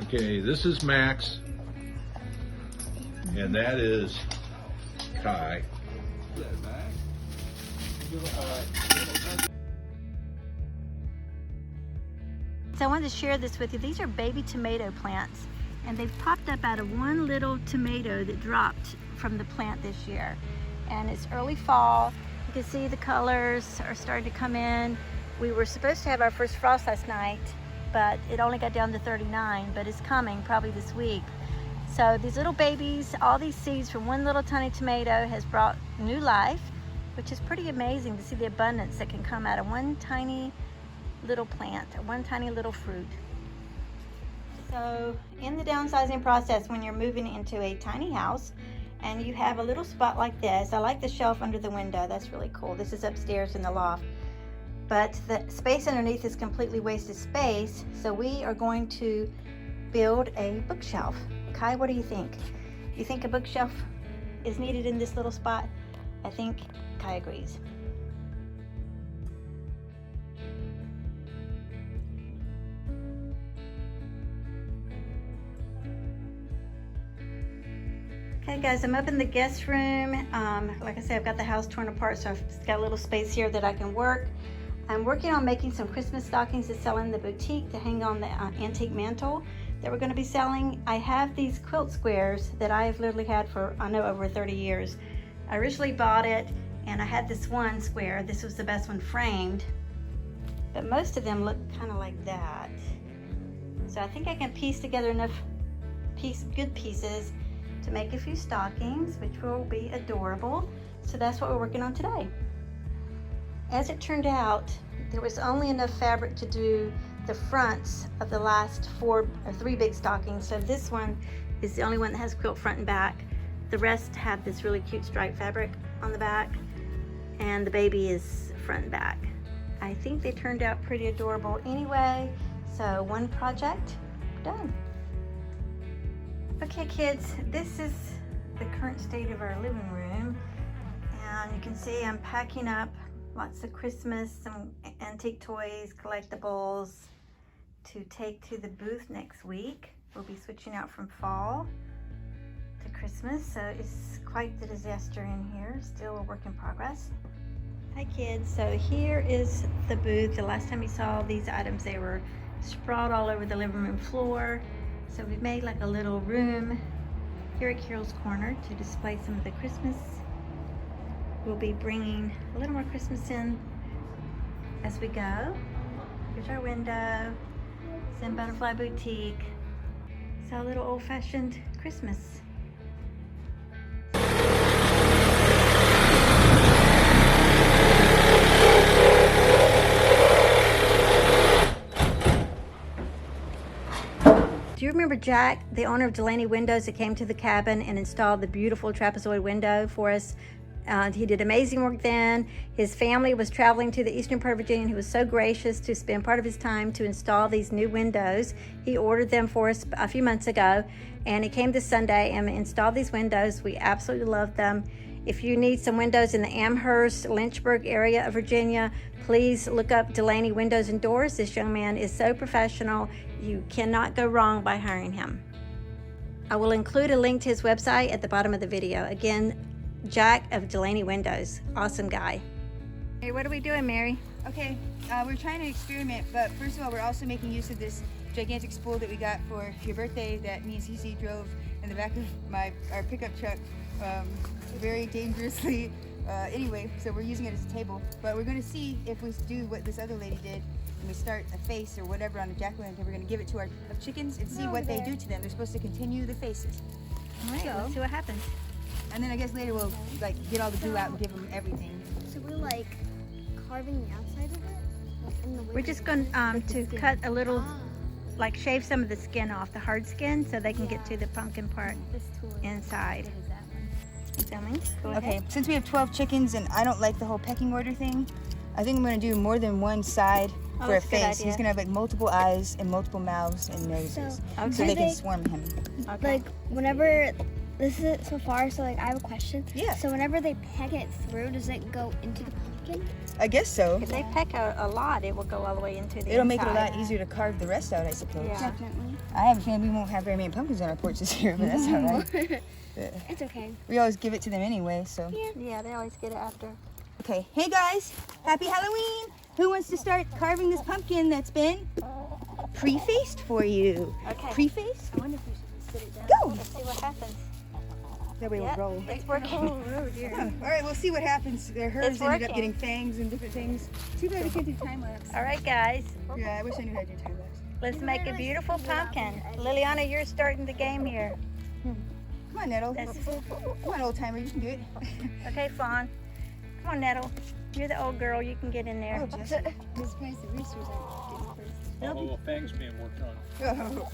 Okay, this is Max, and that is Kai. So I wanted to share this with you. These are baby tomato plants, and they've popped up out of one little tomato that dropped from the plant this year. And it's early fall. You can see the colors are starting to come in. We were supposed to have our first frost last night, but it only got down to 39, but it's coming probably this week. So these little babies, all these seeds from one little tiny tomato has brought new life, which is pretty amazing to see the abundance that can come out of one tiny little plant, one tiny little fruit. So in the downsizing process, when you're moving into a tiny house and you have a little spot like this, I like the shelf under the window. That's really cool. This is upstairs in the loft, but the space underneath is completely wasted space. So we are going to build a bookshelf. Kai, what do you think? You think a bookshelf is needed in this little spot? I think Kai agrees. Okay guys, I'm up in the guest room. Like I said, I've got the house torn apart, so I've got a little space here that I can work. I'm working on making some Christmas stockings to sell in the boutique to hang on the antique mantle that we're going to be selling. I have these quilt squares that I've literally had for, I know, over 30 years. I originally bought it and I had this one square. This was the best one framed, but most of them look kind of like that. So I think I can piece together enough good pieces to make a few stockings, which will be adorable. So that's what we're working on today. As it turned out, there was only enough fabric to do the fronts of the last three big stockings. So this one is the only one that has quilt front and back. The rest have this really cute striped fabric on the back, and the baby is front and back. I think they turned out pretty adorable anyway. So one project done. Okay kids, this is the current state of our living room, and you can see I'm packing up lots of Christmas, some antique toys, collectibles to take to the booth next week. We'll be switching out from fall to Christmas, so it's quite the disaster in here. Still a work in progress. Hi kids, so here is the booth. The last time you saw these items, they were sprawled all over the living room floor. So we've made like a little room here at Carol's Corner to display some of the Christmas. We'll be bringing a little more Christmas in as we go. Here's our window, Zen Butterfly Boutique. It's a little old-fashioned Christmas. Do you remember Jack, the owner of Delaney Windows, that came to the cabin and installed the beautiful trapezoid window for us? He did amazing work then. His family was traveling to the eastern part of Virginia, and he was so gracious to spend part of his time to install these new windows. He ordered them for us a few months ago, and he came this Sunday and installed these windows. We absolutely love them. If you need some windows in the Amherst, Lynchburg area of Virginia, please look up Delaney Windows and Doors. This young man is so professional. You cannot go wrong by hiring him. I will include a link to his website at the bottom of the video. Again, Jack of Delaney Windows. Awesome guy. Hey, what are we doing, Mary? Okay, we're trying to experiment, but first of all, we're also making use of this gigantic spool that we got for your birthday that me and Cece drove in the back of our pickup truck very dangerously. Anyway, so we're using it as a table, but we're going to see if we do what this other lady did and we start a face or whatever on a jack-o'-lantern. We're going to give it to our chickens and see what they do to them. They're supposed to continue the faces. All right, let's see what happens. And then I guess later we'll like get all the glue out and give them everything. So we're like carving the outside of it? Like in the We're just going to cut a little, like shave some of the skin off, the hard skin, so they can get to the pumpkin part inside. Filming. Go ahead. Okay, since we have 12 chickens and I don't like the whole pecking order thing, I think I'm going to do more than one side for a that's a good face. idea. He's going to have like multiple eyes and multiple mouths and noses so they can swarm him. Okay. Like whenever this is it so far. So like, I have a question. Yeah. So whenever they peck it through, does it go into the pumpkin? I guess so. If they peck a lot, it will go all the way into the It'll make it a inside. lot easier to carve the rest out, I suppose. Yeah. Definitely. I have a feeling we won't have very many pumpkins on our porch this year, but that's all right. It's okay. We always give it to them anyway, so. Yeah, they always get it after. Okay, hey guys, happy Halloween! Who wants to start carving this pumpkin that's been prefaced for you? Okay. Prefaced? I wonder if we should sit it down. Go! Let's see what happens. That way Yep, we'll roll. it's working. Oh dear. All right, we'll see what happens. Hers It's ended up working. getting fangs and different things. Too bad we can't do time lapse. All right, guys, Yeah, I wish I knew how to do time lapse. let's make a beautiful pumpkin. Liliana, you're starting the game here. Come on, Nettle. That's- Come on, old timer, you can do it. Okay, Fawn. Come on, Nettle. You're the old girl. You can get in there. Oh, Jessica. I'm surprised the roosters aren't getting first. Oh, fangs being worked on. Oh,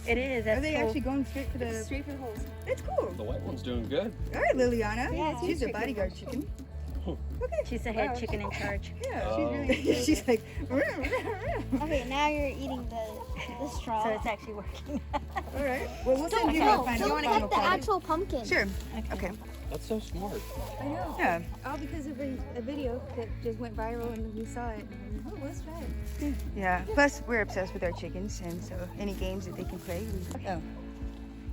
It is. are That's they cool. actually going straight for the... Straight for the holes. That's cool. The white one's doing good. All right, Liliana. Yeah, She's a straight for bodyguard chicken. Okay. She's the head chicken in charge. Yeah, Oh, she's really... She's like... Okay, now you're eating the straw. So it's actually working. All right. Well, we'll send you Okay. a No, final, you wanna final Like the product. actual pumpkin. Sure. Okay. That's so smart. I know. Yeah. All because of a video that just went viral and we saw it. And, oh, let's try it. Yeah. Plus, we're obsessed with our chickens, and so any games that they can play, we... Oh.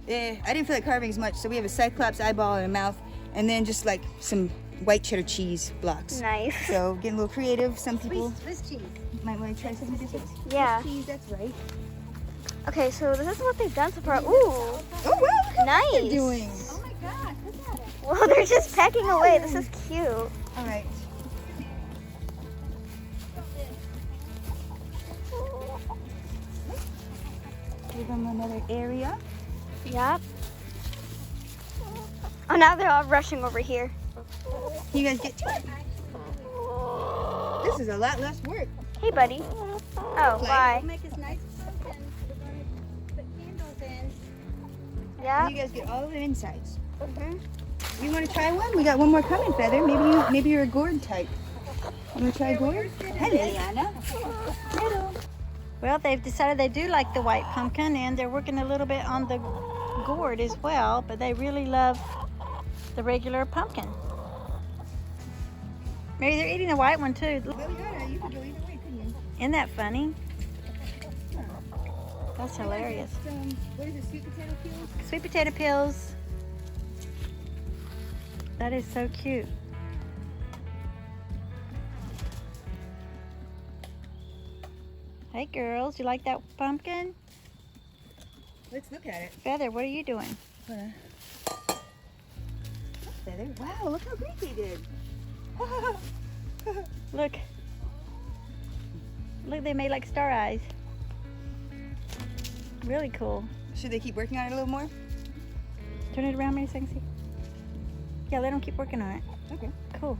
I didn't feel like carving as much, so we have a cyclops eyeball and a mouth, and then just like some white cheddar cheese blocks. Nice. So getting a little creative. Some people Swiss cheese. might want to try something different. Yeah. Cheese, that's right. Okay, so this is what they've done so far. Ooh, Oh wow, look how nice. they're doing. Oh my God! Look at it. Well, they're just pecking away. This is cute. All right. Give them another area. Yep. Oh, now they're all rushing over here. You guys get to it. This is a lot less work. Hey, buddy. Oh, Play. bye. Make this nice pumpkin. We're gonna put candles in. Yeah. You guys get all the insides. Mhm. You want to try one? We got one more coming, Feather. Maybe you're a gourd type. You want to try a gourd? Hi, Liliana. Hello. Well, they've decided they do like the white pumpkin, and they're working a little bit on the gourd as well, but they really love the regular pumpkin. Maybe they're eating the white one too. Liliana, you could go either way, couldn't you? Isn't that funny? That's hilarious. What is it, sweet potato peels? Sweet potato peels. That is so cute. Hey girls, you like that pumpkin? Let's look at it. Feather, what are you doing? Feather. Wow, look how great they did. Look. Look, they made like star eyes. Really cool. Should they keep working on it a little more? Turn it around maybe so I can see. Yeah, let them keep working on it. Okay. Cool.